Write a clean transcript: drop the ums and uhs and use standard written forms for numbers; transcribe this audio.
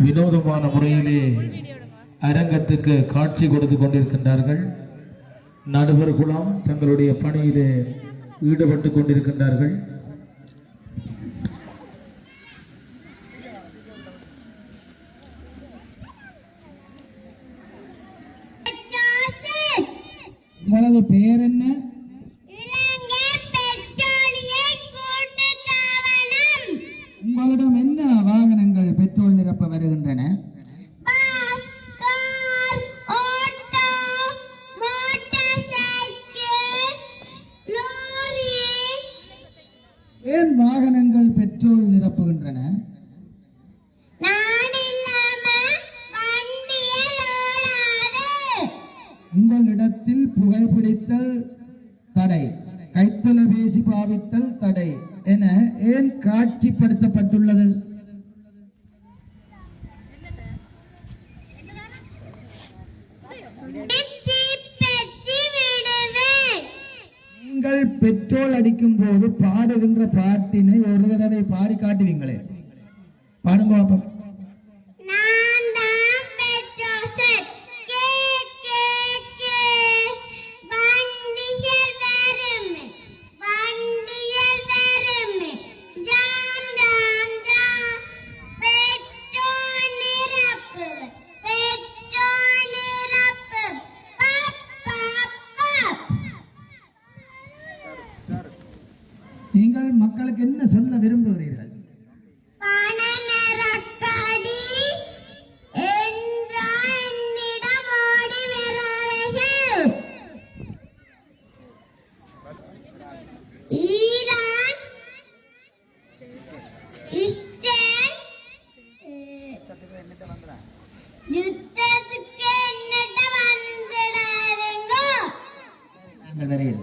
வினோதமான முறையிலே அரங்கத்துக்கு காட்சி கொடுத்து கொண்டிருக்கின்றார்கள். நடுவர் குலம் தங்களுடைய பணியிலே ஈடுபட்டு கொண்டிருக்கின்றார்கள். உங்களது பெயர் என்ன? உங்களிடம் என்ன வாகனங்கள் பெட்ரோல் நிரப்ப வருகின்றன? ஏன் வாகனங்கள் பெட்ரோல் நிரப்புகின்றன? உங்களிடத்தில் புகைப்பிடித்தல் தடை, கைத்தொலைபேசி பாவித்தல் தடை என ஏன் காட்சிப்படுத்தப்பட்டுள்ளது? நீங்கள் பெட்ரோல் அடிக்கும் போது பாடுகின்ற பாட்டினை ஒரு தடவை பாடி காட்டுவீங்களே, பாடுங்க பாப்போம். நீங்கள் மக்களுக்கு என்ன சொல்ல விரும்புகிறீர்கள்? வரையில்